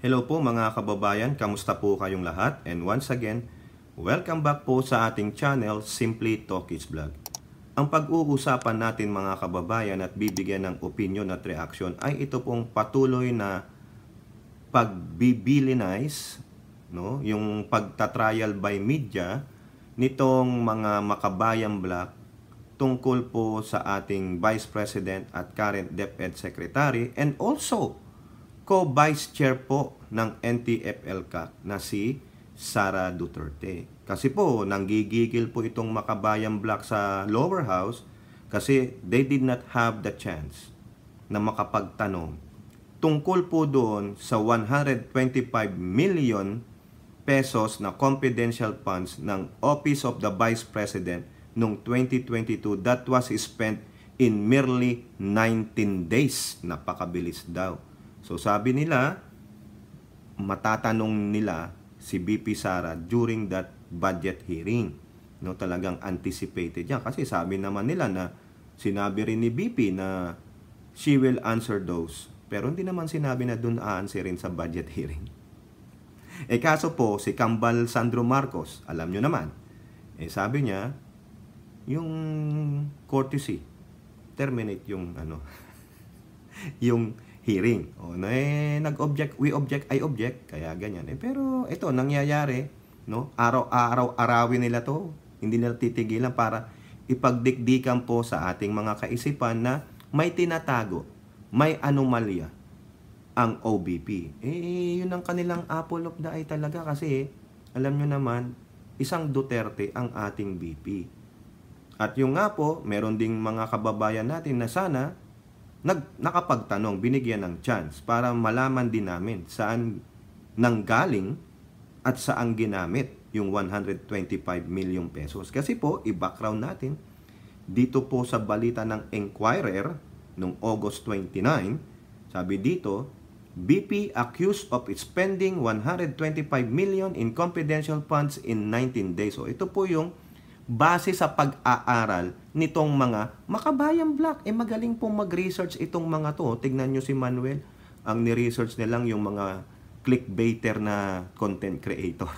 Hello po mga kababayan, kamusta po kayong lahat? And once again, welcome back po sa ating channel, Simply Talkies Vlog. Ang pag-uusapan natin mga kababayan at bibigyan ng opinion at reaction ay ito pong patuloy na pagbibilinize, no? Yung pagtatrial by media nitong mga makabayang black tungkol po sa ating Vice President at current DepEd Secretary and also co-vice chair po ng NTF-ELCAC na si Sara Duterte. Kasi po, nanggigigil po itong makabayang black sa lower house kasi they did not have the chance na makapagtanong tungkol po doon sa 125 million pesos na confidential funds ng Office of the Vice President noong 2022 that was spent in merely 19 days. Napakabilis daw. So sabi nila, matatanong nila si VP Sara during that budget hearing. No, talagang anticipated yan. Kasi sabi naman nila na sinabi rin ni VP na she will answer those. Pero hindi naman sinabi na dun aanswerin sa budget hearing. Kaso po, si Kambal Sandro Marcos, alam nyo naman, sabi niya, yung courtesy, terminate yung yung hearing. Nag-object, we object, I object, kaya ganyan. Pero ito, nangyayari, no? Araw-arawin nila to. Hindi nila titigilan para ipagdikdikan po sa ating mga kaisipan na may tinatago, may anomalya ang OBP. Yun ang kanilang apple of the eye talaga kasi alam nyo naman, isang Duterte ang ating VP. At yung nga po, meron ding mga kababayan natin na sana nakapagtanong, binigyan ng chance para malaman din namin saan nanggaling at saan ginamit yung 125 million pesos. Kasi po, i-background natin, dito po sa balita ng Enquirer noong August 29, sabi dito, BP accused of spending 125 million in confidential funds in 19 days. So ito po yung base sa pag-aaral nitong mga makabayang black. Magaling pong mag-research itong mga to. Tignan nyo si Manuel. Ang ni-research nilang yung mga clickbaiter na content creator.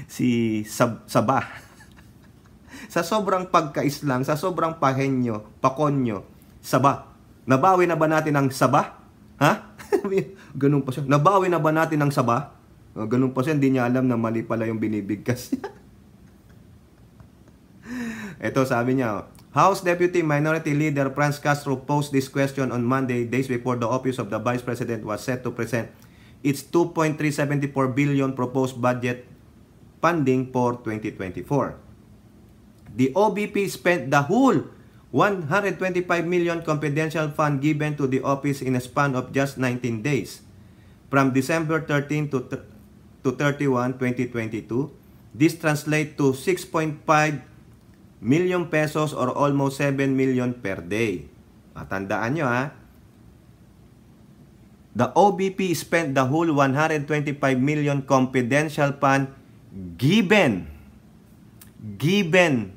Si Sabah. Sa sobrang pagkaislang, sa sobrang pakonyo, Sabah. Nabawi na ba natin ang Sabah? Ha? Ganun pa siya. Nabawi na ba natin ang Sabah? Ganun pa siya. Hindi niya alam na mali pala yung binibigkas niya. Ito sabi niya, House Deputy Minority Leader Franz Castro posed this question on Monday, days before the Office of the Vice President was set to present its 2.374 billion proposed budget funding for 2024. The OBP spent the whole 125 million confidential fund given to the office in a span of just 19 days, from December 13 to 31, 2022. This translates to 6.5 million pesos or almost 7 million per day. Tandaan nyo ha. The OBP spent the whole 125 million confidential fund given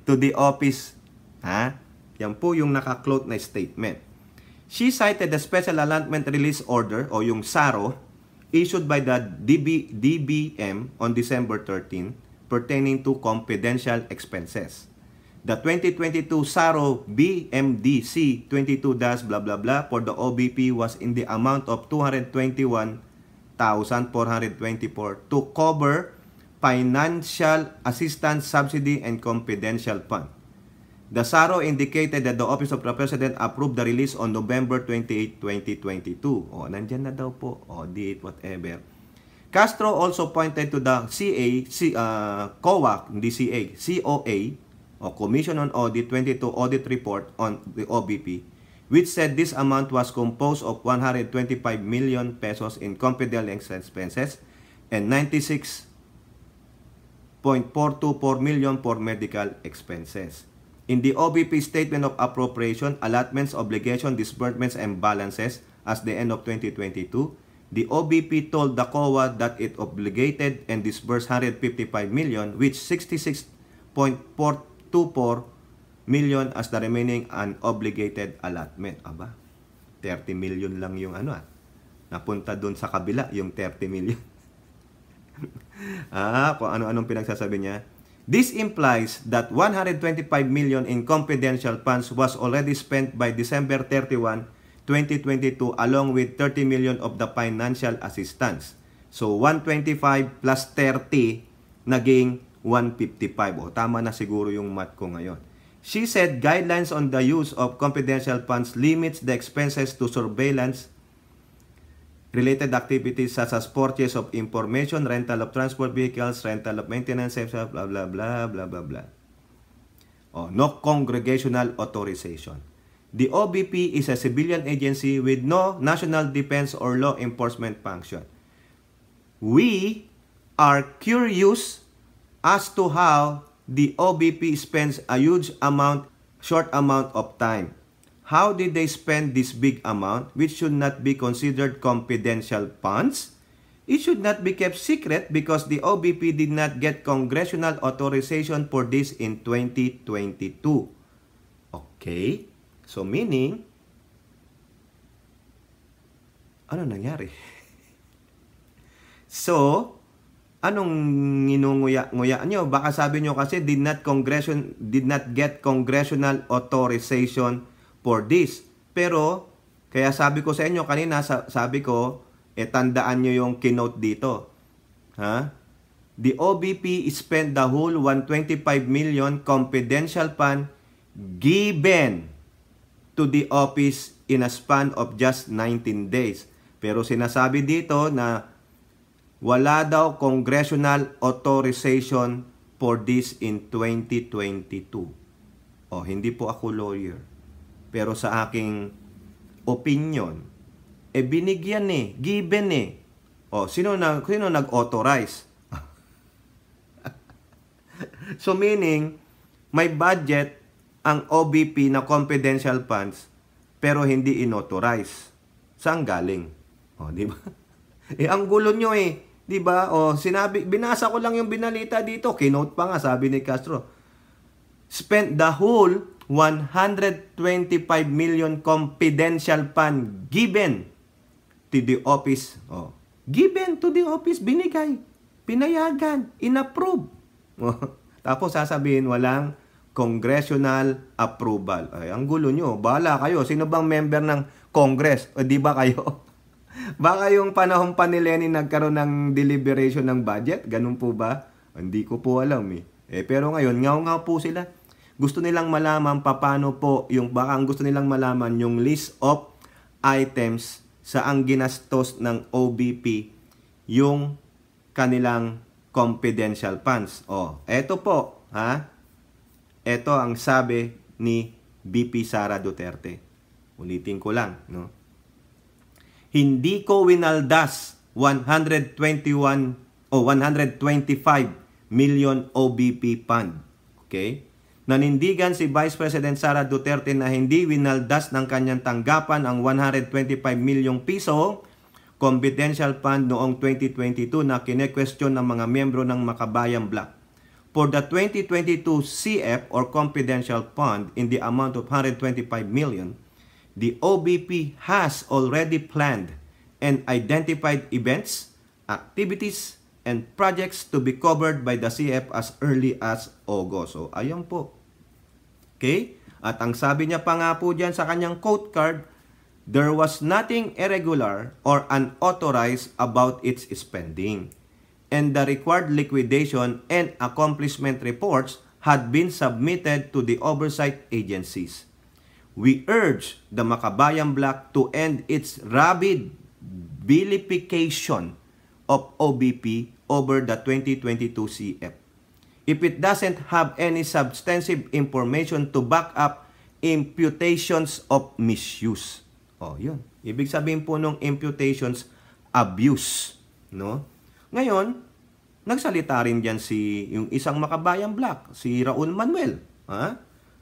to the office. Yan po yung naka-quote na statement. She cited the Special Allotment Release Order o yung SARO issued by the DBM on December 13 pertaining to confidential expenses. The 2022 SARO BMDC 22- blah blah blah for the OBP was in the amount of 221,424 to cover financial assistance, subsidy, and confidential fund. The SARO indicated that the Office of the President approved the release on November 28, 2022. Nandyan na daw po. Di whatever. Castro also pointed to the COA, hindi COA, o Commission on Audit 22 Audit Report on the OBP, which said this amount was composed of 125 million pesos in confidential expenses and 96.424 million for medical expenses. In the OBP Statement of Appropriation, Allotments, Obligation, Disbursements, and Balances as the end of 2022, the OBP told the COA that it obligated and disbursed 155 million, which 66.424 million as the remaining unobligated allotment. 30 million lang yung Napunta dun sa kabila yung 30 million. Kung ano-anong pinagsasabi niya. This implies that 125 million in confidential funds was already spent by December 31, 2022 along with 30 million of the financial assistance. So 125 plus 30 naging 155. O tama na siguro yung math ko ngayon. She said guidelines on the use of confidential funds limits the expenses to surveillance related activities such as purchase of information, rental of transport vehicles, rental of maintenance, blah, blah, blah, blah, blah, blah. No congregational authorization. The OBP is a civilian agency with no national defense or law enforcement function. We are curious as to how the OBP spends a short amount of time. How did they spend this big amount, which should not be considered confidential funds? It should not be kept secret because the OBP did not get congressional authorization for this in 2022. Okay? So meaning, ano nangyari? So, anong nginunguya-nguya nyo? Baka sabi nyo kasi did not get congressional authorization for this. Pero, kaya sabi ko sa inyo kanina, sabi ko, tandaan nyo yung keynote dito. The OBP spent the whole 125 million confidential fund given to the office in a span of just 19 days. Pero sinasabi dito na wala daw congressional authorization for this in 2022. Hindi po ako lawyer. Pero sa aking opinion, binigyan given sino nag-authorize? So meaning, may budget ang OBP na confidential funds, pero hindi inauthorize. Saan galing? Di ba? Ang gulo nyo di ba? Binasa ko lang yung binalita dito. Keynote pa nga, sabi ni Castro. Spent the whole 125 million confidential fund given to the office. Given to the office, binigay, pinayagan, inapprove. Tapos sasabihin walang congressional approval. Ang gulo nyo. Bahala kayo. Sino bang member ng Congress? Di ba kayo? Baka yung panahon pa ni Lenin nagkaroon ng deliberation ng budget? Ganun po ba? Hindi ko po alam pero ngayon, ngaw po sila. Gusto nilang malaman paano po baka ang gusto nilang malaman yung list of items sa ang ginastos ng OBP yung kanilang confidential funds. Eto po, Eto ang sabi ni VP Sara Duterte. Ulitin ko lang, Hindi ko winaldas 125 million OBP fund. Okay? Nanindigan si Vice President Sara Duterte na hindi winaldas ng kanyang tanggapan ang 125 milyong piso confidential fund noong 2022 na kine-question ng mga miyembro ng Makabayan Bloc. For the 2022 CF or confidential fund in the amount of 125 million, the OBP has already planned and identified events, activities, and projects to be covered by the CF as early as August. So, ayun po. Okay? At ang sabi niya pa nga po dyan sa kanyang quote card, there was nothing irregular or unauthorized about its spending. And the required liquidation and accomplishment reports had been submitted to the oversight agencies. We urge the Makabayan Bloc to end its rabid vilification of OBP over the 2022 CF. If it doesn't have any substantive information to back up imputations of misuse. Yun. Ibig sabihin po nung imputations, abuse. No? Ngayon, nagsalita rin dyan yung isang Makabayan Bloc, si Raul Manuel.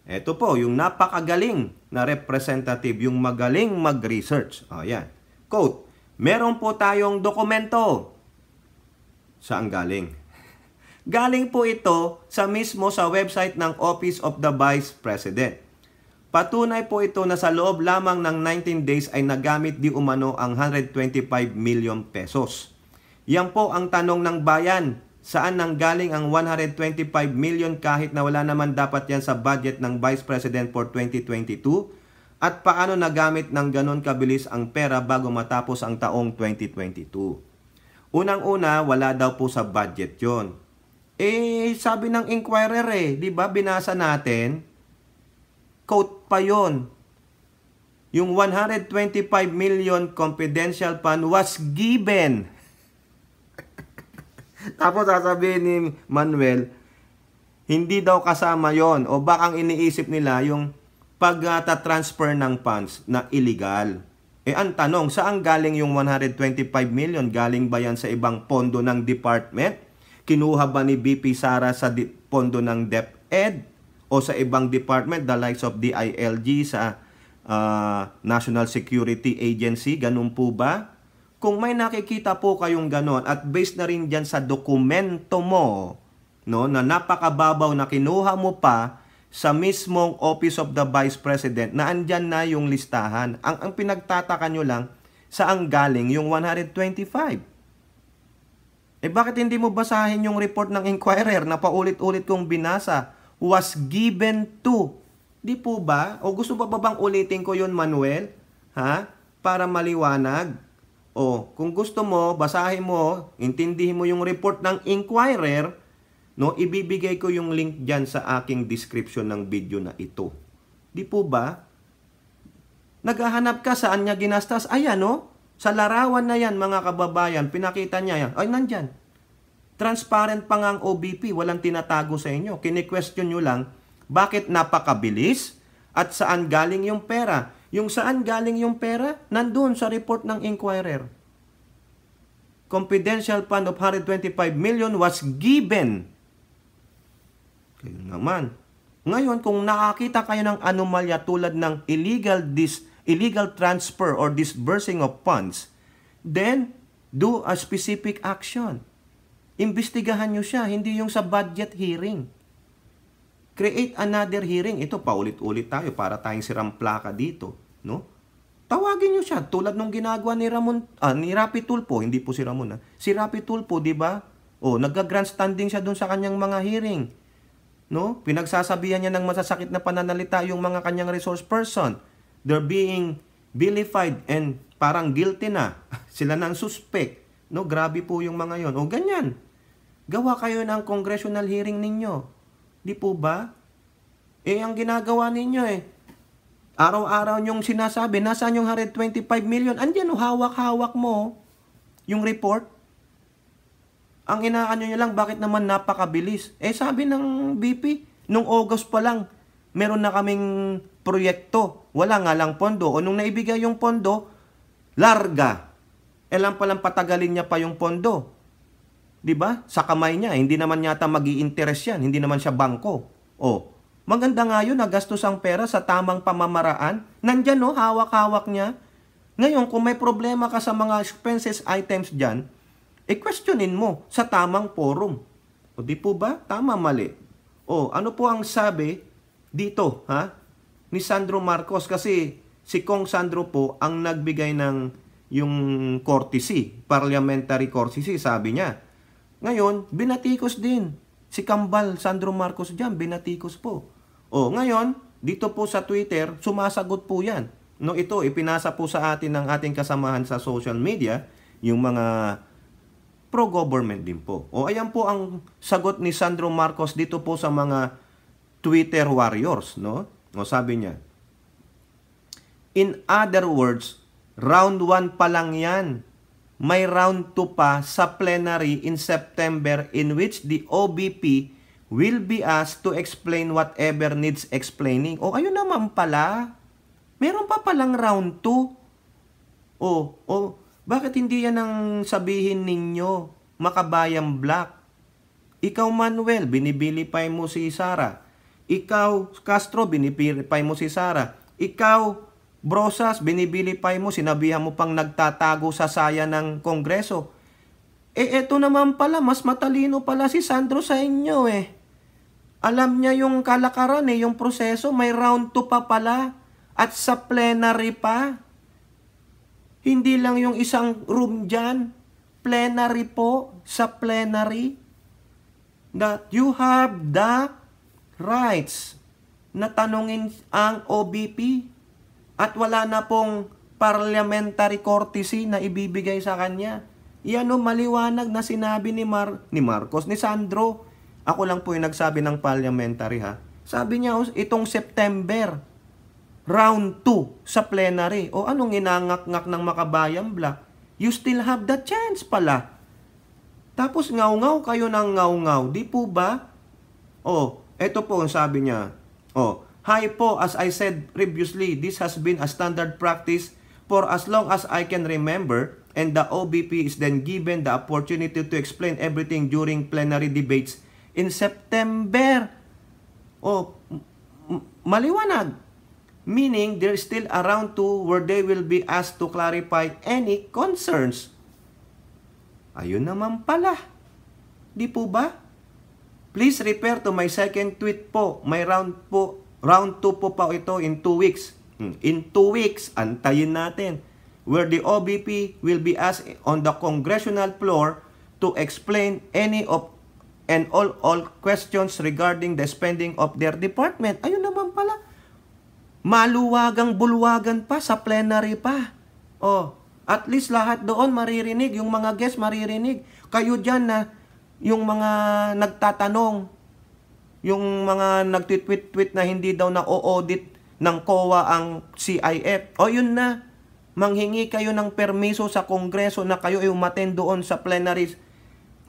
Ito po, yung napakagaling na representative, yung magaling mag-research. Yan. Quote, meron po tayong dokumento. Saan galing? Galing po ito sa website ng Office of the Vice President. Patunay po ito na sa loob lamang ng 19 days ay nagamit di umano ang 125 million pesos. Yan po ang tanong ng bayan. Saan nanggaling ang 125 million kahit na wala naman dapat yan sa budget ng Vice President for 2022? At paano nagamit ng ganon kabilis ang pera bago matapos ang taong 2022? Unang-una, wala daw po sa budget yon. Sabi ng Inquirer di ba binasa natin? Quote pa yon. Yung 125 million confidential fund was given. Tapos sasabihin ni Manuel, hindi daw kasama yon o bakang iniisip nila yung pag-transfer ng funds na illegal. Ang tanong, saan galing yung 125 million? Galing ba yan sa ibang pondo ng department? Kinuha ba ni BP Sara sa pondo ng DepEd? O sa ibang department, the likes of DILG, sa National Security Agency? Ganun po ba? Kung may nakikita po kayong ganon at based na rin dyan sa dokumento mo, no, na napakababaw na kinuha mo pa sa mismong Office of the Vice President na andyan na yung listahan. Ang pinagtataka nyo lang, saan galing yung 125? Bakit hindi mo basahin yung report ng Inquirer na paulit-ulit kong binasa? Was given to. Di po ba? O gusto ba bang ulitin ko yun, Manuel? Ha? Para maliwanag. Kung gusto mo, basahin mo, intindihin mo yung report ng Inquirer, no, ibibigay ko yung link dyan sa aking description ng video na ito. Di po ba? Naghahanap ka saan niya ginastas? Ayan, no? Sa larawan na yan, mga kababayan, pinakita niya yan. Ay, nandyan. Transparent pa nga ang OBP, walang tinatago sa inyo. Kini-question nyo lang, bakit napakabilis at saan galing yung pera? Yung saan galing yung pera, nandun sa report ng Inquirer. Confidential fund of 125 million was given. Kayo naman. Ngayon, kung nakakita kayo ng anomalya tulad ng illegal transfer or disbursing of funds, then do a specific action. Imbestigahan nyo siya, hindi yung sa budget hearing. Create another hearing. Ito, paulit-ulit tayo para tayong siramplaka dito. No? Tawagin nyo siya tulad nung ginagawa ni Rapi Tulfo, hindi po si Ramon. Si Rapi Tulfo, di ba? Nagga-grandstanding siya doon sa kanyang mga hearing. No? Pinagsasabihan niya ng masasakit na pananalita yung mga kanyang resource person. They're being vilified and parang guilty na. Sila ng suspect. No? Grabe po yung mga yon. Ganyan. Gawa kayo ng congressional hearing ninyo. Di po ba? Ang ginagawa ninyo araw-araw niyong sinasabi, nasaan yung 125 million? Andiyan, hawak-hawak mo yung report. Ang inaano nyo lang, bakit naman napakabilis? Sabi ng BP, nung August pa lang, meron na kaming proyekto. Wala nga lang pondo. O nung naibigay yung pondo, larga. Lang palang patagalin niya pa yung pondo. Diba? Sa kamay niya, hindi naman yata mag-i-interest yan. Hindi naman siya bangko. Maganda nga yun, nagastos ang pera sa tamang pamamaraan. Nandyan, hawak-hawak niya. Ngayon, kung may problema ka sa mga expenses items dyan, questionin mo sa tamang forum. Di po ba? Tama, mali. Ano po ang sabi dito, ni Sandro Marcos? Kasi si Kong Sandro po ang nagbigay ng yung courtesy, parliamentary courtesy, sabi niya. Ngayon, binatikos din. Si Kambal, Sandro Marcos dyan, binatikos po. Ngayon, dito po sa Twitter, sumasagot po yan. Ito, ipinasa po sa atin ng ating kasamahan sa social media, yung mga pro-government din po. Ayan po ang sagot ni Sandro Marcos dito po sa mga Twitter warriors, no? Sabi niya, in other words, round 1 pa lang yan. May round 2 pa sa plenary in September in which the OBP will be asked to explain whatever needs explaining. Ayun naman pala. Meron pa palang round 2. Bakit hindi yan ang sabihin ninyo, Makabayang Black? Ikaw, Manuel, binibilipay mo si Sara. Ikaw, Castro, binibilipay mo si Sara. Ikaw, Brosas, binibilipay mo, sinabihan mo pang nagtatago sa saya ng Kongreso. Eto naman pala, mas matalino pala si Sandro sa inyo Alam niya yung kalakaran yung proseso, may round 2 pa pala. At sa plenary pa. Hindi lang yung isang room dyan. Plenary po, sa plenary. That you have the rights na tanungin ang OBP. At wala na pong parliamentary courtesy na ibibigay sa kanya. Yan maliwanag na sinabi ni Marcos, ni Sandro. Ako lang po yung nagsabi ng parliamentary ha. Sabi niya, itong September, round 2 sa plenary. O anong inangak-ngak ng Makabayan Black? You still have the chance pala. Tapos ngaw-ngaw kayo ng ngaw-ngaw. Di po ba? Eto po ang sabi niya. Hi po, as I said previously, this has been a standard practice for as long as I can remember, and the OBP is then given the opportunity to explain everything during plenary debates in September. Maliwanag. Meaning, there's still a round 2 where they will be asked to clarify any concerns. Ayun naman pala. Di po ba? Please refer to my second tweet po. May round 2 po pa ito in 2 weeks. In 2 weeks, antayin natin. Where the OBP will be asked on the congressional floor to explain any of and all questions regarding the spending of their department. Ayun naman pala. Maluwagang bulwagan pa sa plenary pa. At least lahat doon maririnig. Yung mga guests maririnig. Kayo dyan na yung mga nagtatanong, yung mga nagtitweet-tweet na hindi daw na-audit ng COA ang CIF. Yun na. Manghingi kayo ng permiso sa Kongreso na kayo ay umattend doon sa plenaries.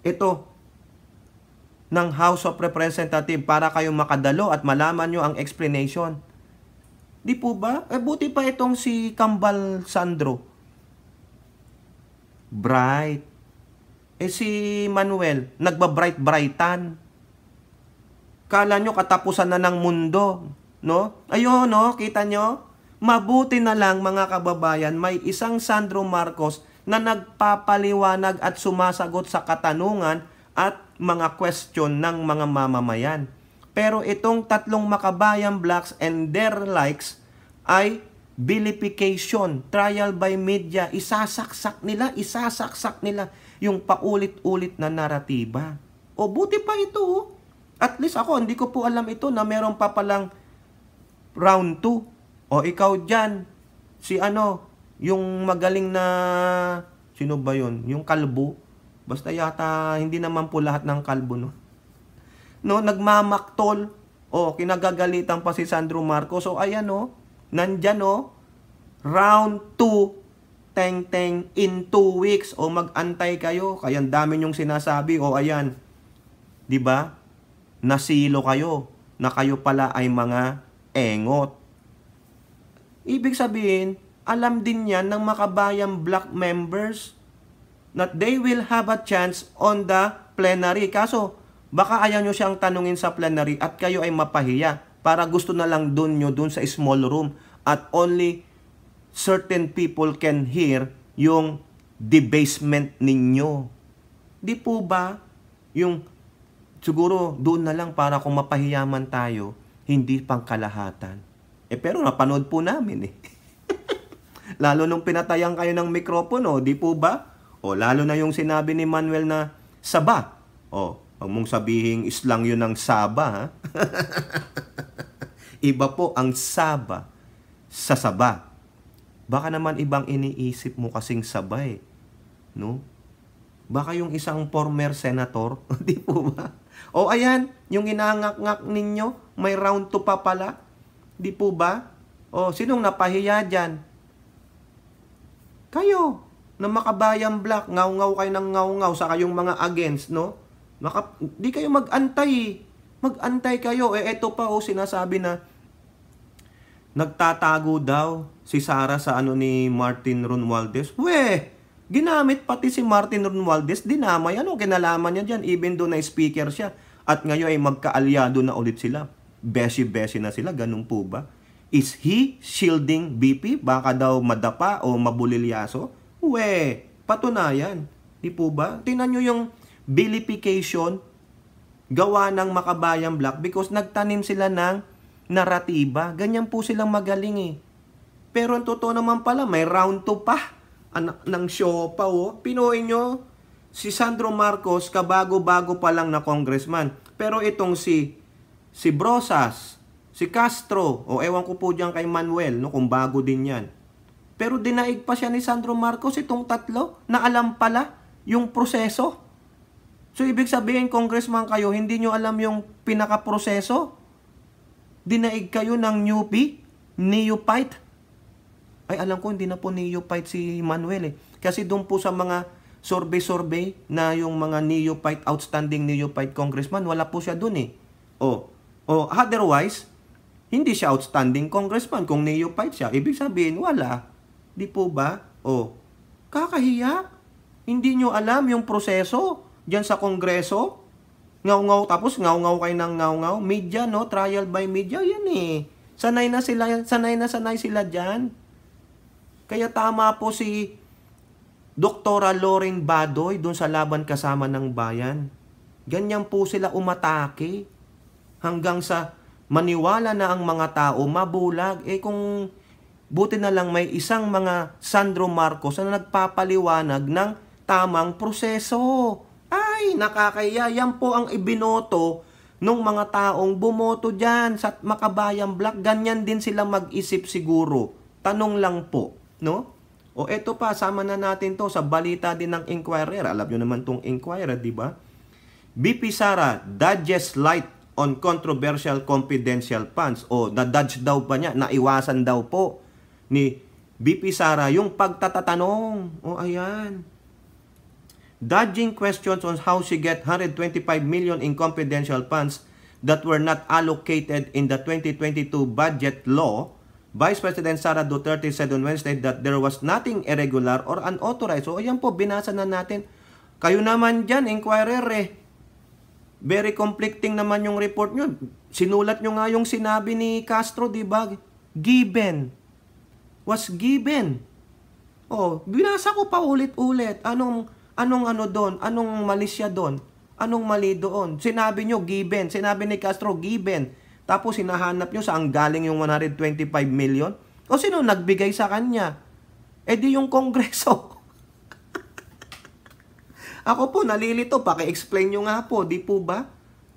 Ito, ng House of Representatives para kayo makadalo at malaman nyo ang explanation. Di po ba? Buti pa itong si Kambal Sandro. Bright. Si Manuel, nagbabright-brightan. Kala nyo katapusan na ng mundo. No? Ayun, no? Kita nyo? Mabuti na lang mga kababayan, may isang Sandro Marcos na nagpapaliwanag at sumasagot sa katanungan at mga question ng mga mamamayan. Pero itong tatlong Makabayan Blacks and their likes ay vilification, trial by media, isasaksak nila yung paulit-ulit na naratiba. Buti pa ito. At least ako, hindi ko po alam ito na meron pa palang round 2. Ikaw dyan, yung magaling na, sino ba yun? Yung kalbo. Basta yata, hindi naman po lahat ng kalbo, no? Nagmamaktol. Kinagagalitan pa si Sandro Marcos. Ayan, nandyan, round 2, teng-teng, in 2 weeks. Mag-antay kayo. Kaya ang dami nyong sinasabi. Ayan. Diba? Nasilo kayo. Na kayo pala ay mga engot. Ibig sabihin, alam din yan ng Makabayan Black members that they will have a chance on the plenary. Kaso, baka ayaw nyo siyang tanungin sa plenary at kayo ay mapahiya para gusto na lang dun sa small room at only certain people can hear yung debasement ninyo. Di po ba? Yung siguro doon na lang para kung mapahiyaman tayo, hindi pang kalahatan. Pero napanood po namin Lalo nung pinatayan kayo ng mikropono, di po ba? Lalo na yung sinabi ni Manuel na saba. Huwag mong sabihin islang yun ng saba, ha? Iba po ang saba sa saba. Baka naman ibang iniisip mo kasing sabay, no? Baka yung isang former senator, di po ba? Ayan, yung inangak-ngak ninyo, may round 2 pa pala. Di po ba? Sinong napahiya dyan? Kayo, na Makabayan Black, ngaw-ngaw kayo ng ngaw-ngaw sa kayong mga against, no? Di kayo mag-antay. Mag-antay kayo. Eto pa, sinasabi na nagtatago daw si Sara sa ni Martin Romualdez. Ginamit pati si Martin Romualdez, dinamay. Kinalaman niya dyan, even though na speaker siya. At ngayon ay magkaalyado na ulit sila. Beshi-beshi na sila, ganun po ba? Is he shielding BP? Baka daw madapa o mabulilyaso? Patunayan. Di po ba? Tingnan nyo yung vilification gawa ng Makabayan Black because nagtanim sila ng naratiba. Ganyan po silang magaling eh. Pero ang totoo naman pala, may round 2 pa. Anak ng show pa oh. Pinoy nyo, si Sandro Marcos, kabago-bago pa lang na congressman. Pero itong si Brosas, si Castro, o ewan ko po dyan kay Manuel, no, kung bago din yan. Pero dinaig pa siya ni Sandro Marcos, itong tatlo, na alam pala yung proseso. So, ibig sabihin, congressman kayo, hindi nyo alam yung pinaka-proseso? Dinaig kayo ng newbie? Neophyte? Ay, alam ko, hindi na po neophyte si Manuel eh. Kasi doon po sa mga survey na yung mga neophyte, outstanding neophyte congressman, wala po siya doon eh. Otherwise, hindi siya outstanding congressman kung neophyte siya. Ibig sabihin, wala. Di po ba? Kakahiya. Hindi nyo alam yung proseso dyan sa kongreso. Ngaw-ngaw, tapos ngaw-ngaw kayo ng ngaw-ngaw. Media, no? Trial by media, yan eh. Sanay na sila dyan. Kaya tama po si Dr. Loren Badoy doon sa Laban Kasama ng Bayan. Ganyan po sila umatake. Hanggang sa maniwala na ang mga tao, mabulag. Kung buti na lang may isang mga Sandro Marcos na nagpapaliwanag ng tamang proseso. Ay, nakakaya. Yan po ang ibinoto ng mga taong bumoto dyan sa Makabayan Black. Ganyan din sila mag-isip siguro. Tanong lang po, no? Eto pa, sama na natin to sa balita din ng Inquirer. Alam nyo naman tong Inquirer, di ba? BP Sara dodges light on controversial confidential funds. Na-dodge daw pa niya, naiwasan daw po ni BP Sara yung pagtatatanong. Ayan. Dodging questions on how she get 125 million in confidential funds that were not allocated in the 2022 budget law, Vice President Sara Duterte said on Wednesday that there was nothing irregular or unauthorized. Ayan po, binasa na natin. Kayo naman dyan, Inquirer eh. Very conflicting naman yung report nyo. Sinulat nyo nga yung sinabi ni Castro, di ba? Given. Was given. Binasa ko pa ulit-ulit. Anong ano doon? Anong mali siya doon? Anong mali doon? Sinabi nyo, given. Sinabi ni Castro, given. Tapos hinahanap nyo saan galing yung 125 million? O sino nagbigay sa kanya? Di yung Kongreso. Ako po, nalilito. Paki-explain nyo nga po, di po ba?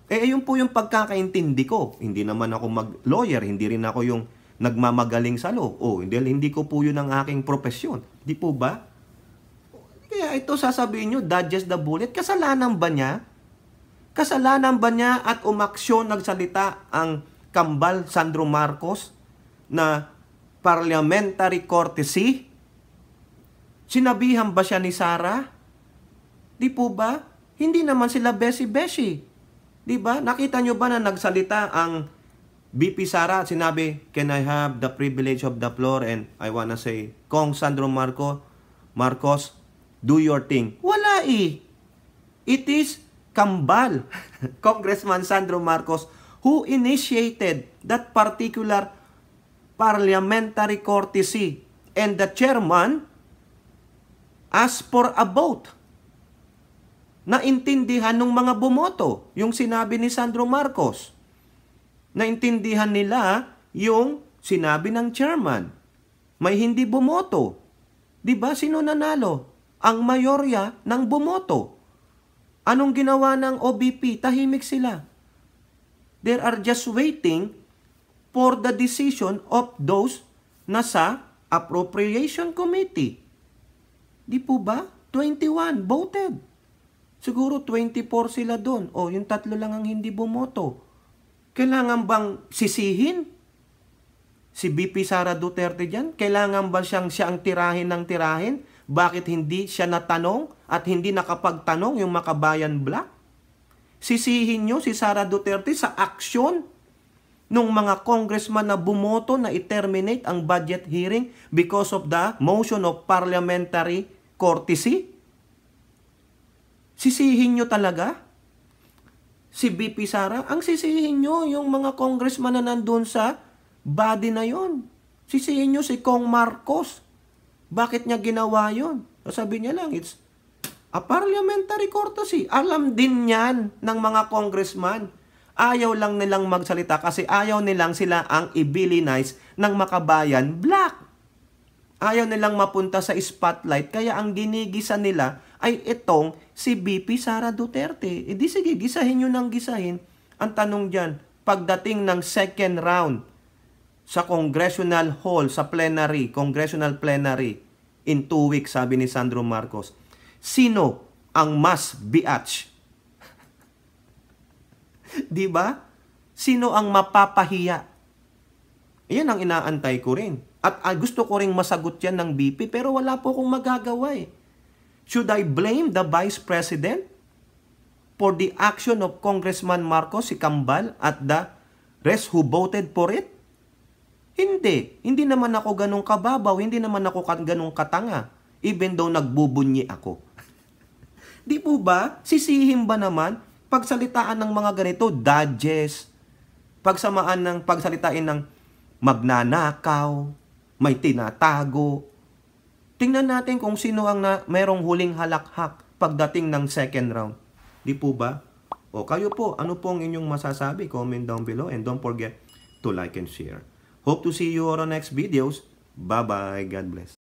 Yun po yung pagkakaintindi ko. Hindi naman ako mag-lawyer. Hindi rin ako yung nagmamagaling sa law. Hindi ko po yun ang aking profesyon. Di po ba? Kaya ito sasabihin nyo, dodges the bullet. Kasalanan ba niya? Kasalanan ba niya at umaksyon nagsalita ang kambal Sandro Marcos na parliamentary courtesy? Sinabihan ba siya ni Sara? Di po ba? Hindi naman sila besi-besi. Di ba? Nakita nyo ba na nagsalita ang BP Sara at sinabi, "Can I have the privilege of the floor?" And I wanna say, Kong Sandro Marcos, do your thing. Wala eh. It is kambal, Congressman Sandro Marcos, who initiated that particular parliamentary courtesy. And the chairman asked for a vote. Naintindihan ng mga bumoto yung sinabi ni Sandro Marcos. Naintindihan nila yung sinabi ng chairman. May hindi bumoto. Diba? Sino nanalo? Ang mayorya ng bumoto. Anong ginawa ng OBP? Tahimik sila. They are just waiting for the decision of those na sa Appropriation Committee. Di po ba? 21 voted. Siguro 24 sila doon. Yung tatlo lang ang hindi bumoto. Kailangan bang sisihin si BP Sara Duterte dyan? Kailangan ba siya ang tirahin ng tirahin? Bakit hindi siya natanong at hindi nakapagtanong yung Makabayan Black? Sisihin nyo si Sara Duterte sa aksyon ng mga congressman na bumoto na i-terminate ang budget hearing because of the motion of parliamentary courtesy? Sisihin nyo talaga? Si BP Sara? Ang sisihin nyo yung mga congressman na nandun sa body na yon. Sisihin nyo si Kong Marcos. Bakit niya ginawa yun? Sabi niya lang, it's A parliamentary courtesy. Alam din yan ng mga congressman. Ayaw lang nilang magsalita kasi ayaw nilang sila ang i-villainize ng makabayan black. Ayaw nilang mapunta sa spotlight kaya ang ginigisa nila ay itong si VP Sara Duterte. E di sige, gisahin nyo ng gisahin. Ang tanong dyan, pagdating ng second round sa Congressional Hall, sa plenary, Congressional Plenary, in 2 weeks, sabi ni Sandro Marcos, sino ang mas biatch? Di ba? Sino ang mapapahiya? Iyan ang inaantay ko rin. At gusto ko ring masagot yan ng BP pero wala po akong magagawa eh. Should I blame the Vice President for the action of Congressman Marcos, si Kambal, at the rest who voted for it? Hindi. Hindi naman ako ganong kababaw. Hindi naman ako ganong katanga. Even though nagbubunyi ako. Di po ba? Sisihin ba naman? Pagsalitaan ng mga ganito, dodges. Pagsalitain ng magnanakaw, may tinatago. Tingnan natin kung sino ang merong huling halakhak pagdating ng second round. Di po ba? O kayo po, ano po ang inyong masasabi? Comment down below and don't forget to like and share. Hope to see you on our next videos. Bye-bye. God bless.